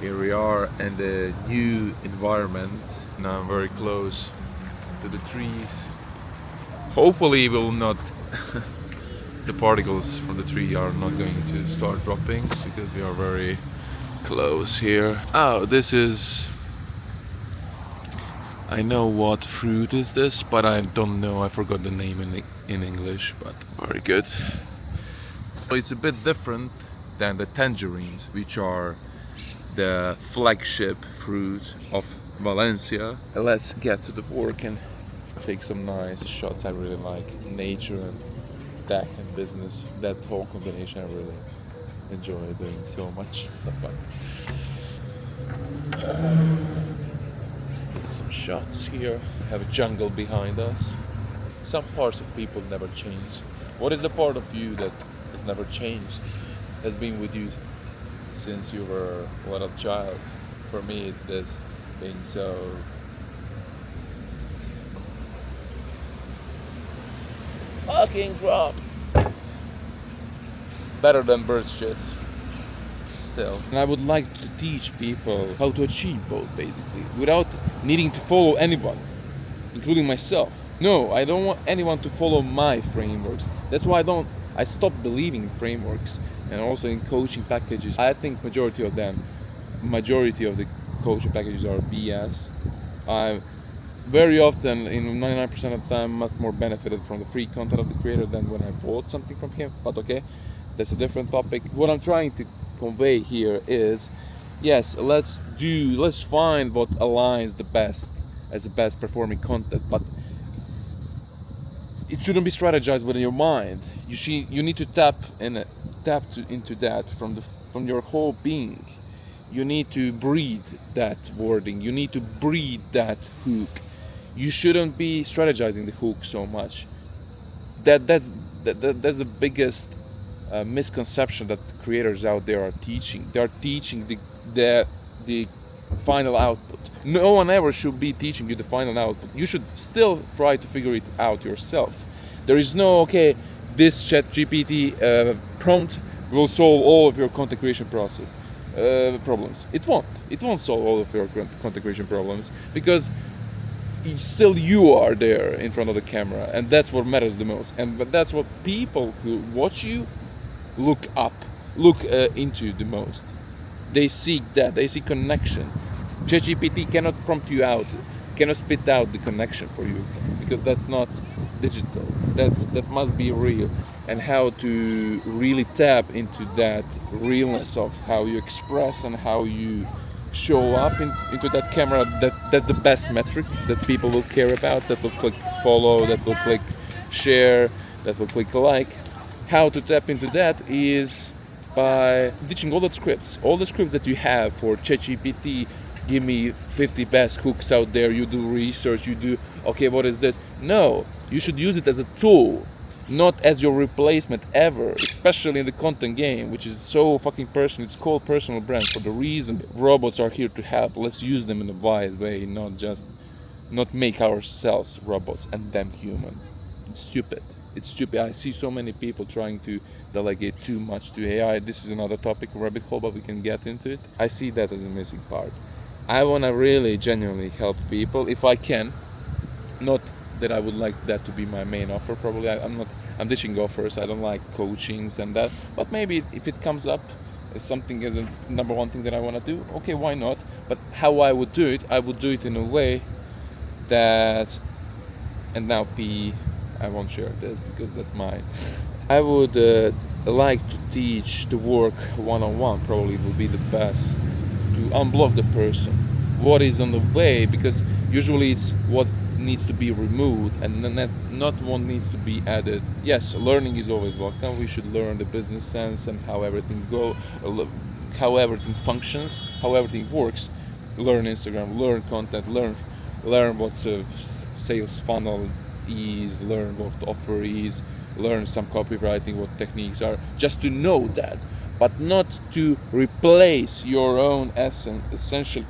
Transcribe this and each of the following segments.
Here we are in the new environment. Now I'm very close to the trees. Hopefully will not the particles from the tree are not going to start dropping because we are very close here. Oh, this is... I know what fruit is this, but I don't know. I forgot the name in English, but very good. It's a bit different than the tangerines, which are the flagship fruit of Valencia. Let's get to the work and take some nice shots. I really like nature and tech and business. That whole combination I really enjoy doing so much. So fun. Some shots here. Have a jungle behind us. Some parts of people never change. What is the part of you that has never changed? Has been with you since you were a little child? For me, it's this being so fucking drop. Better than bird shit. Still. And I would like to teach people how to achieve both, basically, without needing to follow anyone, including myself. No, I don't want anyone to follow my frameworks. That's why I stopped believing in frameworks. And also in coaching packages, I think majority of the coaching packages are BS. I very often, in 99% of the time, much more benefited from the free content of the creator than when I bought something from him. But okay, that's a different topic. What I'm trying to convey here is, yes, let's find what aligns the best as the best performing content, but it shouldn't be strategized within your mind. You need to tap into that from your whole being. You need to breathe that wording. You need to breathe that hook. You shouldn't be strategizing the hook so much. That's the biggest misconception that creators out there are teaching. They are teaching the final output. No one ever should be teaching you the final output. You should still try to figure it out yourself. There is no, this ChatGPT prompt will solve all of your content creation process problems. It won't solve all of your content creation problems, because still you are there in front of the camera, and that's what matters the most. But that's what people who watch you look into the most. They seek that. They seek connection. ChatGPT cannot prompt you out, cannot spit out the connection for you, because that's not digital. That must be real. And how to really tap into that realness of how you express and how you show up into that camera. That's the best metric that people will care about, that will click follow, that will click share, that will click like. How to tap into that is by ditching all the scripts that you have for ChatGPT. Give me 50 best hooks out there. You do research, you do, what is this? No, you should use it as a tool, not as your replacement ever, especially in the content game, which is so fucking personal. It's called personal brand for the reason robots are here to help. Let's use them in a wise way, not make ourselves robots and them human. It's stupid. I see so many people trying to delegate too much to AI. This is another topic, rabbit hole, but we can get into it. I see that as a missing part. I want to really genuinely help people if I can. Not that I would like that to be my main offer. Probably I'm ditching offers. I don't like coachings and that. But maybe if it comes up as something as a number one thing that I want to do, why not? But how I would do it in a way that, and now I won't share this because that's mine. I would like to teach the work one-on-one. Probably would be the best to unblock the person. What is on the way? Because usually it's what needs to be removed and not one needs to be added. Yes, learning is always welcome. We should learn the business sense and how everything how everything functions, how everything works. Learn Instagram, learn content, learn what sales funnel is, learn what offer is, learn some copywriting, what techniques are, just to know that, but not to replace your own essential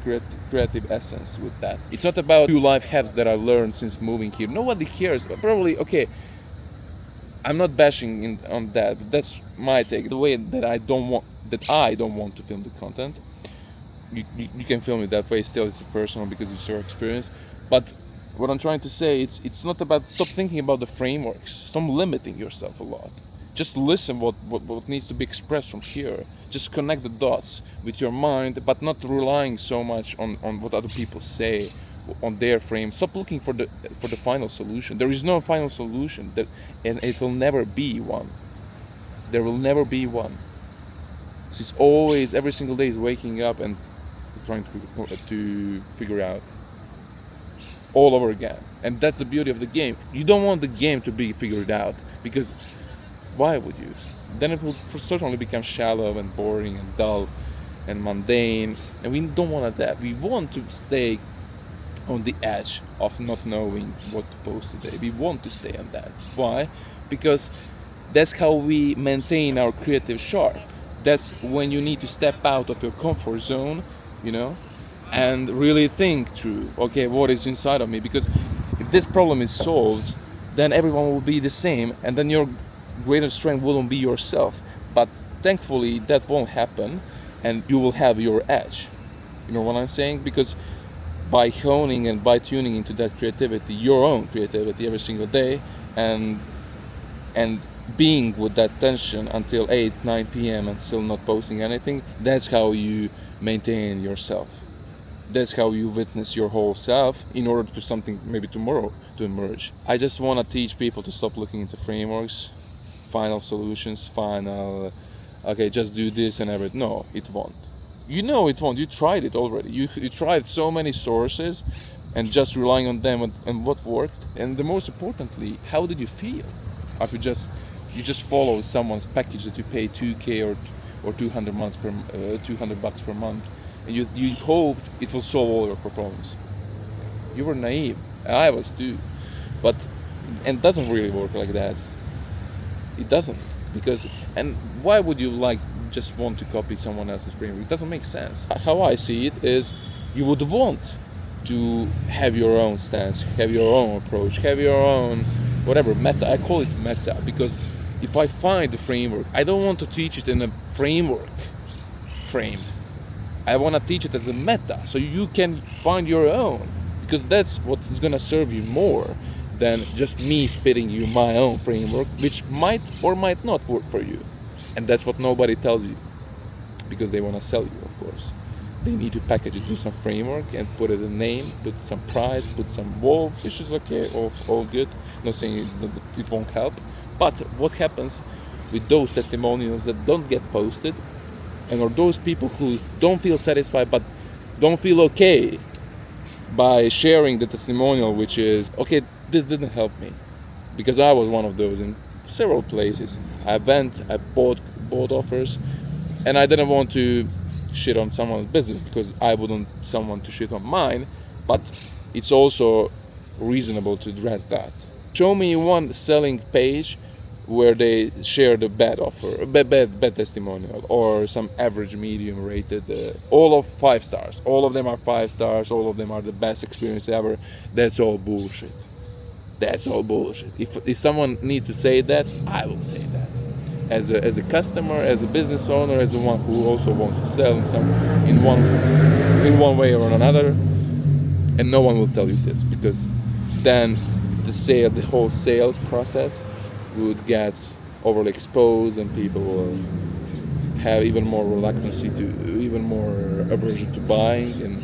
creative essence with that. It's not about 2 life hacks that I learned since moving here. Nobody cares, but probably, I'm not bashing on that. That's my take. The way that I don't want to film the content. you can film it that way. Still, it's personal because it's your experience. But what I'm trying to say, it's not about, stop thinking about the frameworks. Stop limiting yourself a lot. Just listen what needs to be expressed from here. Just connect the dots with your mind, but not relying so much on what other people say, on their frame. Stop looking for the final solution. There is no final solution, and it will never be one. There will never be one. It's always, every single day is waking up and trying to figure out all over again. And that's the beauty of the game. You don't want the game to be figured out, because why would you? Then it will certainly become shallow and boring and dull and mundane, and we don't want that. We want to stay on the edge of not knowing what to post today. We want to stay on that. Why? Because that's how we maintain our creative sharp. That's when you need to step out of your comfort zone, and really think through, okay, what is inside of me? Because if this problem is solved, then everyone will be the same, and then your greatest strength wouldn't be yourself. But thankfully that won't happen, and you will have your edge. You know what I'm saying? Because by honing and by tuning into that creativity, your own creativity every single day, and being with that tension until 8-9 p.m. and still not posting anything, that's how you maintain yourself. That's how you witness your whole self in order for something maybe tomorrow to emerge. I just want to teach people to stop looking into frameworks, final solutions, okay, just do this and everything. No, it won't. You know it won't. You tried it already. You tried so many sources and just relying on them and what worked. And the most importantly, how did you feel? After you just follow someone's package that you pay $2,000 or $200 $200 per month, and you hoped it will solve all your problems. You were naive. I was too. And it doesn't really work like that. It doesn't. And why would you just want to copy someone else's framework? It doesn't make sense. How I see it is, you would want to have your own stance, have your own approach, have your own whatever meta. I call it meta because if I find the framework, I don't want to teach it in a framework frame. I want to teach it as a meta, so you can find your own, because that's what is going to serve you more than just me spitting you my own framework, which might or might not work for you. And that's what nobody tells you, because they want to sell you, of course. They need to package it in some framework and put it a name, put some price, put some wall, which is okay, all good. Not saying it won't help. But what happens with those testimonials that don't get posted, or those people who don't feel satisfied but don't feel okay by sharing the testimonial, which is, okay, this didn't help me, because I was one of those in several places. I bought offers, and I didn't want to shit on someone's business because I wouldn't someone to shit on mine, but it's also reasonable to address that. Show me one selling page where they share the bad offer, bad testimonial, or some average medium rated, all of 5 stars. All of them are 5 stars, all of them are the best experience ever. That's all bullshit. That's all bullshit. If someone needs to say that, I will say that. As a customer, as a business owner, as the one who also wants to sell in one way or another, and no one will tell you this, because then the whole sales process would get overly exposed, and people will have even more reluctancy even more aversion to buying, and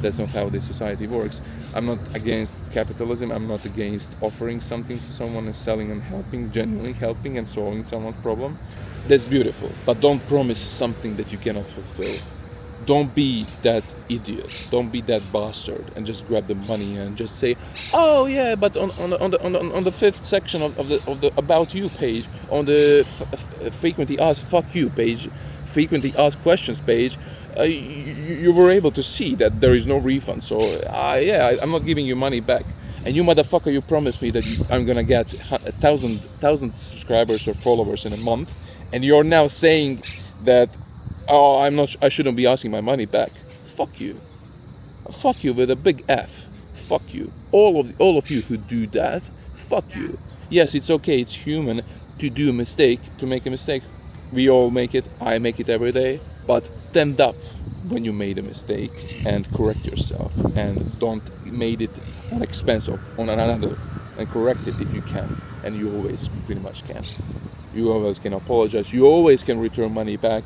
that's not how this society works. I'm not against capitalism. I'm not against offering something to someone and selling and helping, genuinely helping and solving someone's problem. That's beautiful, but don't promise something that you cannot fulfill. Don't be that idiot. Don't be that bastard and just grab the money and just say, "Oh yeah, but on the 5th section of the about you page, on the frequently asked frequently asked questions page, you were able to see that there is no refund. So I'm not giving you money back. And you motherfucker, you promised me that I'm gonna get 1,000 subscribers or followers in a month, and you're now saying that." Oh, I shouldn't be asking my money back. Fuck you. Fuck you with a big F. Fuck you. All of you who do that, fuck you. Yes, it's okay, it's human to do a mistake, to make a mistake. We all make it. I make it every day. But stand up. when you made a mistake and correct yourself, and don't made it an expense of on another, and correct it if you can, and you always pretty much can. You always can apologize, you always can return money back,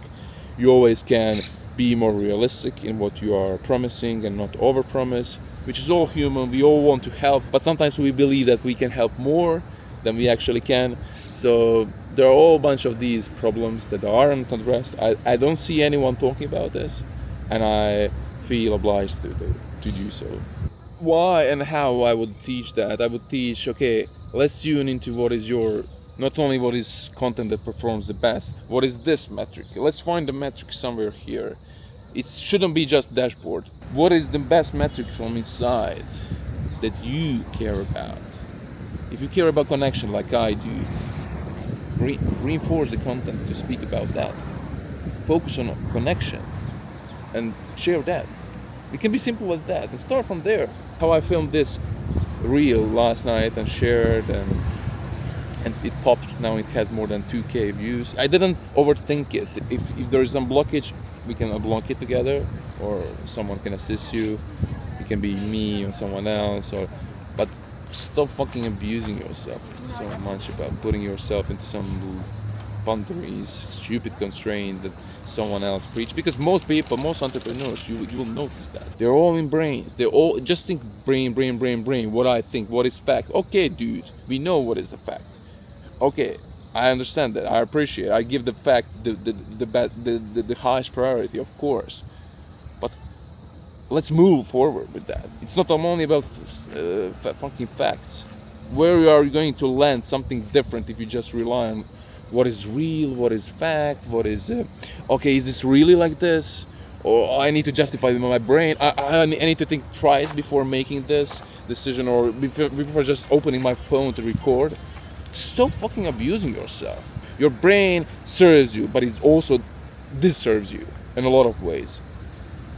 you always can be more realistic in what you are promising and not overpromise, which is all human. We all want to help, but sometimes we believe that we can help more than we actually can. So there are a whole bunch of these problems that aren't addressed. I don't see anyone talking about this, and I feel obliged to do so. Why and how I would teach that? I would teach, okay, let's tune into what is your, not only what is content that performs the best, what is this metric? Let's find the metric somewhere here. It shouldn't be just dashboard. What is the best metric from inside that you care about? If you care about connection like I do, reinforce the content to speak about that. Focus on connection and share that. It can be simple as that, and start from there. How I filmed this reel last night and shared, and it popped. Now it has more than 2K views. I didn't overthink it. If there is some blockage, we can unblock it together, or someone can assist you. It can be me or someone else, but stop fucking abusing yourself so much about putting yourself into some boundaries, stupid constraints that someone else preach. Because most people, most entrepreneurs, you will notice that they're all in brains. They all just think brain. What I think, what is fact? Okay, dude, we know what is the fact. Okay, I understand that. I appreciate it. I give the fact the highest priority, of course. But let's move forward with that. It's not only about fucking facts. Where are you going to land something different if you just rely on what is real, what is fact, what is okay, is this really like this? Or I need to justify it in my brain. I need to think twice before making this decision, or before just opening my phone to record. Stop fucking abusing yourself. Your brain serves you, but it also disserves you in a lot of ways.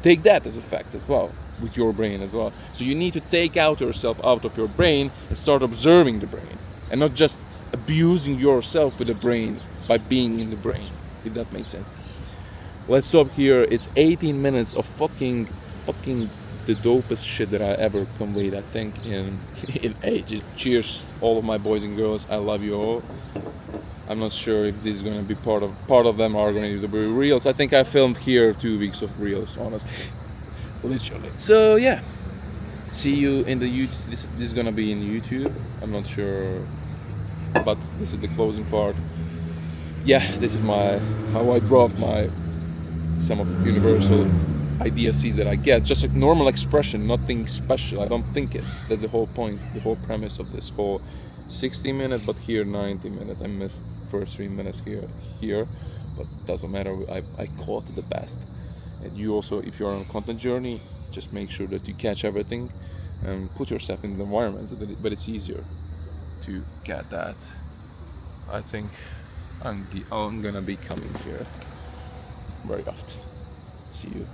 Take that as a fact as well, with your brain as well. So you need to take yourself out of your brain and start observing the brain, and not just abusing yourself with the brain by being in the brain, if that makes sense. Let's stop here. It's 18 minutes of fucking the dopest shit that I ever conveyed, I think, in ages. Cheers, all of my boys and girls. I love you all. I'm not sure if this is going to be part of them are going to be reels. I think I filmed here 2 weeks of reels, honestly. Literally. So yeah, see you in the YouTube. This is going to be in YouTube. I'm not sure, but this is the closing part. Yeah, this is how I draft some of the universal idea seeds that I get. Just a normal expression, nothing special. I don't think it. That's the whole point, the whole premise of this whole 60 minutes, but here 90 minutes. I missed first 3 minutes here, but doesn't matter. I caught the best. And you also, if you're on a content journey, just make sure that you catch everything and put yourself in the environment. But it's easier to get that. I think I'm gonna be coming here very often. See you.